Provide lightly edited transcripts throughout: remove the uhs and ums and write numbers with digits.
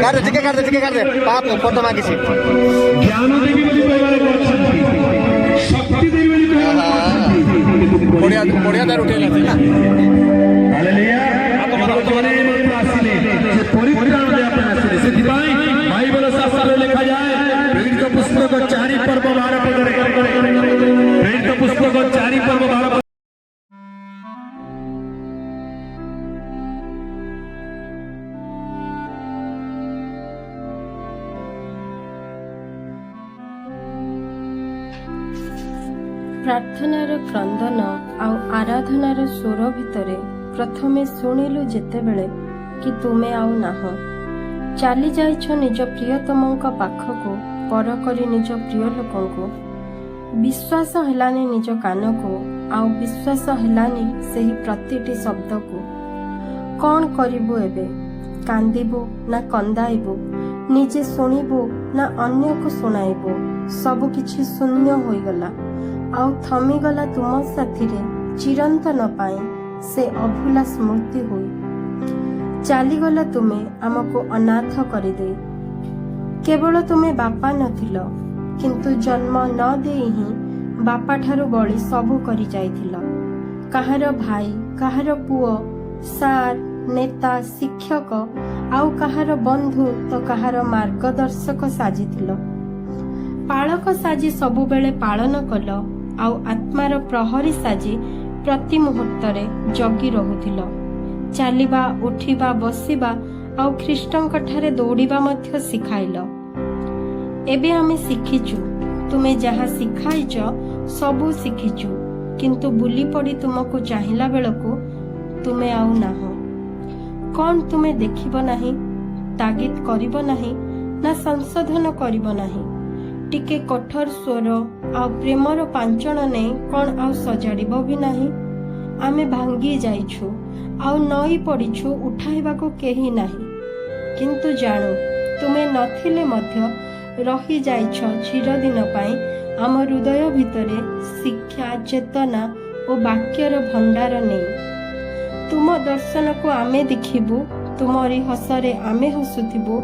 କାଟ ଦେ ବାପ ଫଟୋ ମାଗିଛି ଜ୍ଞାନ ଦେବୀ ବୋଲି କହିବାରେ କରିଛନ୍ତି, ଶକ୍ତି ଦେବୀ ବୋଲି କହିବାରେ କରିଛନ୍ତି। ବଢିଆ ତାର ଉଠେଇଲା ହାଲେଲୁୟା। ବର୍ତ୍ତମାନେ ମଧ୍ୟ ଆସିଲେ, ସେ ପରିତ୍ରାଣ ଦେବା ପାଇଁ ଆସିଲେ। ସେଥିପାଇଁ ବାଇବେଲ ଶାସ୍ତ୍ରରେ ଲେଖାଯାଏ, ପ୍ରେରିତ ପୁସ୍ତକ 4 ପର୍ବ 12 ପଦରେ, ପ୍ରେରିତ ପୁସ୍ତକ 4 ପର୍ବ 12 ପଦ। ପ୍ରାର୍ଥନାର କ୍ରନ୍ଦନ ଆଉ ଆରାଧନାର ସ୍ୱର ଭିତରେ ପ୍ରଥମେ ଶୁଣିଲୁ ଯେତେବେଳେ କି ତୁମେ ଆଉ ନାହ। ଚାଲି ଯାଇଛ ନିଜ ପ୍ରିୟତମଙ୍କ ପାଖକୁ, ପର କରି ନିଜ ପ୍ରିୟ ଲୋକଙ୍କୁ। ବିଶ୍ୱାସ ହେଲାନି ନିଜ କାନକୁ, ଆଉ ବିଶ୍ୱାସ ହେଲାନି ସେହି ପ୍ରତିଟି ଶବ୍ଦକୁ। କ'ଣ କରିବୁ ଏବେ? କାନ୍ଦିବୁ ନା କନ୍ଦାଇବୁ? ନିଜେ ଶୁଣିବୁ ନା ଅନ୍ୟକୁ ଶୁଣାଇବୁ? ସବୁ କିଛି ଶୂନ୍ୟ ହୋଇଗଲା, ଆଉ ଥମିଗଲା ତୁମ ସାଥିରେ ଚିରନ୍ତନ ପାଇଁ ସେ ଅଭୁଲା ସ୍ମୃତି ହୋଇ। ଚାଲିଗଲା ତୁମେ ଆମକୁ ଅନାଥ କରିଦେଇ। କେବଳ ତୁମେ ବାପା ନଥିଲ, କିନ୍ତୁ ଜନ୍ମ ନ ଦେଇ ହିଁ ବାପାଠାରୁ ବଳି ସବୁ କରି ଯାଇଥିଲ। କାହାର ଭାଇ, କାହାର ପୁଅ, ସାର୍, ନେତା, ଶିକ୍ଷକ, ଆଉ କାହାର ବନ୍ଧୁ ତ କାହାର ମାର୍ଗଦର୍ଶକ ସାଜିଥିଲ। ପାଳକ ସାଜି ସବୁବେଳେ ପାଳନ କଲ, ଆଉ ଆତ୍ମାର ପ୍ରହରୀ ସାଜି ପ୍ରତି ମୁହୂର୍ତ୍ତରେ ଜଗି ରହୁଥିଲ। ଚାଲିବା, ଉଠିବା, ବସିବା ଆଉ ଖ୍ରୀଷ୍ଟଙ୍କ ଠାରେ ଦୌଡ଼ିବା ମଧ୍ୟ ଶିଖାଇଲ। ଏବେ ଆମେ ଶିଖିଛୁ, ତୁମେ ଯାହା ଶିଖାଇଛ ସବୁ ଶିଖିଛୁ, କିନ୍ତୁ ବୁଲି ପଡ଼ି ତୁମକୁ ଚାହିଁଲା ବେଳକୁ ତୁମେ ଆଉ ନାହ। କ'ଣ ତୁମେ ଦେଖିବ ନାହିଁ, ତାଗିଦ କରିବ ନାହିଁ, ନା ସଂଶୋଧନ କରିବ ନାହିଁ? ଟିକେ କଠୋର ସ୍ୱର ଆଉ ପ୍ରେମର ପାଞ୍ଚଣ ନେଇ କ'ଣ ଆଉ ସଜାଡ଼ିବ ବି ନାହିଁ? ଆମେ ଭାଙ୍ଗି ଯାଇଛୁ, ଆଉ ନଈ ପଡ଼ିଛୁ, ଉଠାଇବାକୁ କେହି ନାହିଁ। କିନ୍ତୁ ଜାଣୁ, ତୁମେ ନଥିଲେ ମଧ୍ୟ ରହିଯାଇଛ ଚିରଦିନ ପାଇଁ ଆମ ହୃଦୟ ଭିତରେ ଶିକ୍ଷା, ଚେତନା ଓ ବାକ୍ୟର ଭଣ୍ଡାର ନେଇ। ତୁମ ଦର୍ଶନକୁ ଆମେ ଦେଖିବୁ, ତୁମରି ହସରେ ଆମେ ହସୁଥିବୁ,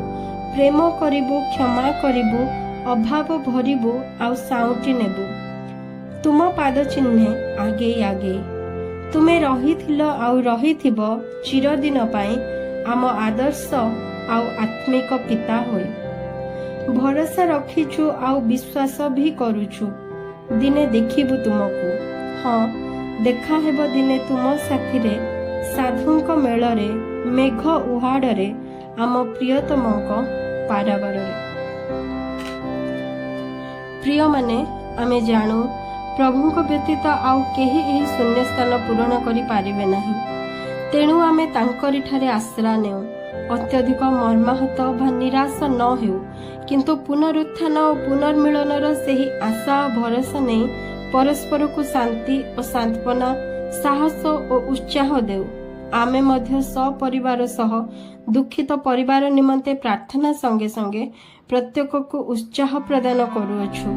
ପ୍ରେମ କରିବୁ, କ୍ଷମା କରିବୁ, ଅଭାବ ଭରିବୁ ଆଉ ସାଉଁଟି ନେବୁ। ତୁମ ପାଦ ଚିହ୍ନେ ଆଗେଇ ଆଗେଇ ତୁମେ ରହିଥିଲ ଆଉ ରହିଥିବ ଚିରଦିନ ପାଇଁ ଆମ ଆଦର୍ଶ ଆଉ ଆତ୍ମିକ ପିତା ହୋଇ। ଭରସା ରଖିଛୁ ଆଉ ବିଶ୍ୱାସ ବି କରୁଛୁ, ଦିନେ ଦେଖିବୁ ତୁମକୁ। ହଁ, ଦେଖାହେବ ଦିନେ ତୁମ ସାଥିରେ ସାଧୁଙ୍କ ମେଳରେ, ମେଘ ଉହାଡ଼ରେ, ଆମ ପ୍ରିୟତମଙ୍କ ପାରାବାରରେ। ପ୍ରିୟମାନେ, ଆମେ ଜାଣୁ ପ୍ରଭୁଙ୍କ ବ୍ୟତୀତ ଆଉ କେହି ଏହି ଶୂନ୍ୟସ୍ଥାନ ପୂରଣ କରିପାରିବେ ନାହିଁ। ତେଣୁ ଆମେ ତାଙ୍କରି ଠାରେ ଆଶ୍ରା ନେଉ। ଅତ୍ୟଧିକ ମର୍ମାହତ ବା ନିରାଶ ନ ହେଉ, କିନ୍ତୁ ପୁନରୁତ୍ଥାନ ଓ ପୁନର୍ମିଳନର ସେହି ଆଶା ଓ ଭରସା ନେଇ ପରସ୍ପରକୁ ଶାନ୍ତି ଓ ସାନ୍ତ୍ୱନା, ସାହସ ଓ ଉତ୍ସାହ ଦେଉ। ଆମେ ମଧ୍ୟ ସପରିବାର ସହ ଦୁଃଖିତ ପରିବାର ନିମନ୍ତେ ପ୍ରାର୍ଥନା ସଙ୍ଗେ ସଙ୍ଗେ ପ୍ରତ୍ୟେକକୁ ଉତ୍ସାହ ପ୍ରଦାନ କରୁଅଛୁ।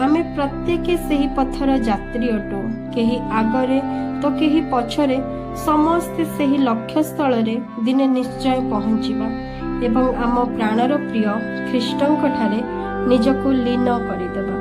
ଆମେ ପ୍ରତ୍ୟେକେ ସେହି ପଥର ଯାତ୍ରୀ ଅଟୁ, କେହି ଆଗରେ ତ କେହି ପଛରେ, ସମସ୍ତେ ସେହି ଲକ୍ଷ୍ୟସ୍ଥଳରେ ଦିନେ ନିଶ୍ଚୟ ପହଞ୍ଚିବା ଏବଂ ଆମ ପ୍ରାଣର ପ୍ରିୟ ଖ୍ରୀଷ୍ଟଙ୍କ ଠାରେ ନିଜକୁ ଲୀନ କରିଦେବା।